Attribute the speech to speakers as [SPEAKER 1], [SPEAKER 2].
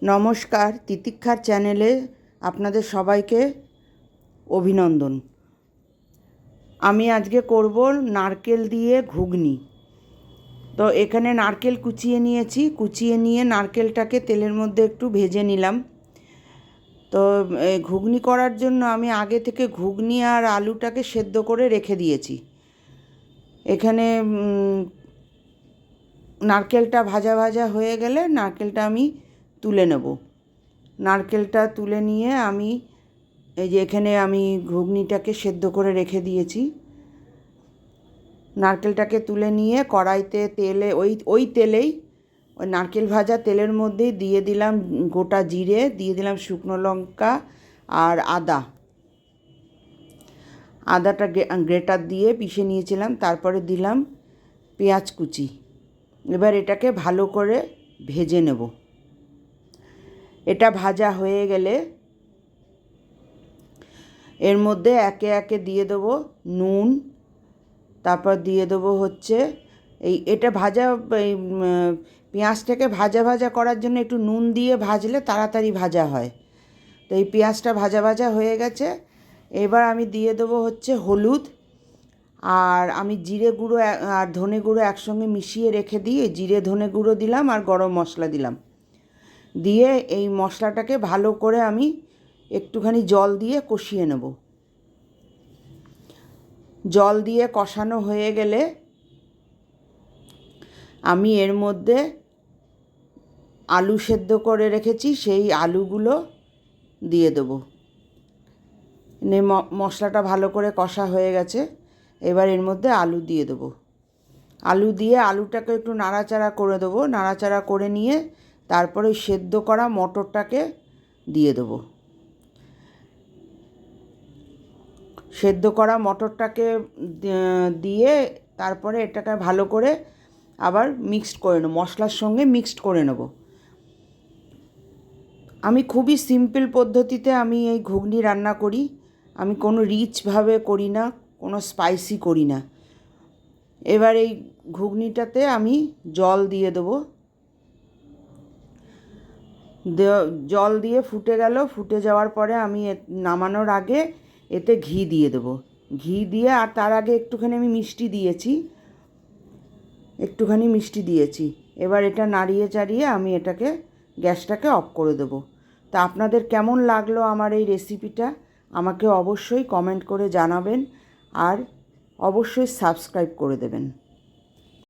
[SPEAKER 1] নমস্কার, তিতিক্ষার চ্যানেলে আপনাদের সবাইকে অভিনন্দন। আমি আজকে করব নারকেল দিয়ে ঘুগনি। তো এখানে নারকেল কুচিয়ে নিয়েছি, কুচিয়ে নিয়ে নারকেলটাকে তেলের মধ্যে একটু ভেজে নিলাম। তো ঘুগনি করার জন্য আমি আগে থেকে ঘুগনি আর আলুটাকে সেদ্ধ করে রেখে দিয়েছি। এখানে নারকেলটা ভাজা ভাজা হয়ে গেলে নারকেলটা আমি তুলে নেব। নারকেলটা তুলে নিয়ে আমি এই যে এখানে আমি ঘুগনিটাকে সেদ্ধ করে রেখে দিয়েছি। নারকেলটাকে তুলে নিয়ে কড়াইতে তেলে ওই তেলেই ওই নারকেল ভাজা তেলের মধ্যেই দিয়ে দিলাম গোটা জিরে, দিয়ে দিলাম শুকনো লঙ্কা আর আদাটা গ্রেটার দিয়ে পিষে নিয়েছিলাম। তারপরে দিলাম পেঁয়াজ কুচি। এবার এটাকে ভালো করে ভেজে নেব। এটা ভাজা হয়ে গেলে এর মধ্যে একে একে দিয়ে দেবো নুন, তারপর দিয়ে দেবো হচ্ছে এটা ভাজা পেঁয়াজটাকে ভাজা ভাজা করার জন্য একটু নুন দিয়ে ভাজলে তাড়াতাড়ি ভাজা হয়। তো এই পেঁয়াজটা ভাজা ভাজা হয়ে গেছে। এবার আমি দিয়ে দেবো হচ্ছে হলুদ, আর আমি জিরে গুঁড়ো আর ধনে গুঁড়ো একসঙ্গে মিশিয়ে রেখে দিয়ে জিরে ধনে গুঁড়ো দিলাম আর গরম মশলা দিলাম। দিয়ে এই মশলাটাকে ভালো করে আমি একটুখানি জল দিয়ে কষিয়ে নেব। জল দিয়ে কষানো হয়ে গেলে আমি এর মধ্যে আলু সেদ্ধ করে রেখেছি, সেই আলুগুলো দিয়ে দেবো। মশলাটা ভালো করে কষা হয়ে গেছে। এবার এর মধ্যে আলু দিয়ে দেবো। আলু দিয়ে আলুটাকে একটু নাড়াচাড়া করে দেবো। নাড়াচাড়া করে নিয়ে তারপরে সেদ্ধ করা মটরটাকে দিয়ে দেবো। সেদ্ধ করা মটরটাকে দিয়ে তারপরে এটাকে ভালো করে আবার মিক্সড করে নেব, মশলার সঙ্গে মিক্সড করে নেব। আমি খুবই সিম্পল পদ্ধতিতে আমি এই ঘুগনি রান্না করি। আমি কোনো রিচভাবে করি না, কোনো স্পাইসি করি না। এবার এই ঘুগনিটাতে আমি জল দিয়ে দেবো। জল দিয়ে ফুটে গেল। ফুটে যাওয়ার পরে আমি নামানোর আগে এতে ঘি দিয়ে দেবো। ঘি দিয়ে আর তার আগে একটুখানি আমি মিষ্টি দিয়েছি। এবার এটা নাড়িয়ে চাড়িয়ে আমি গ্যাসটাকে অফ করে দেবো। তা আপনাদের কেমন লাগলো আমার এই রেসিপিটা আমাকে অবশ্যই কমেন্ট করে জানাবেন, আর অবশ্যই সাবস্ক্রাইব করে দেবেন।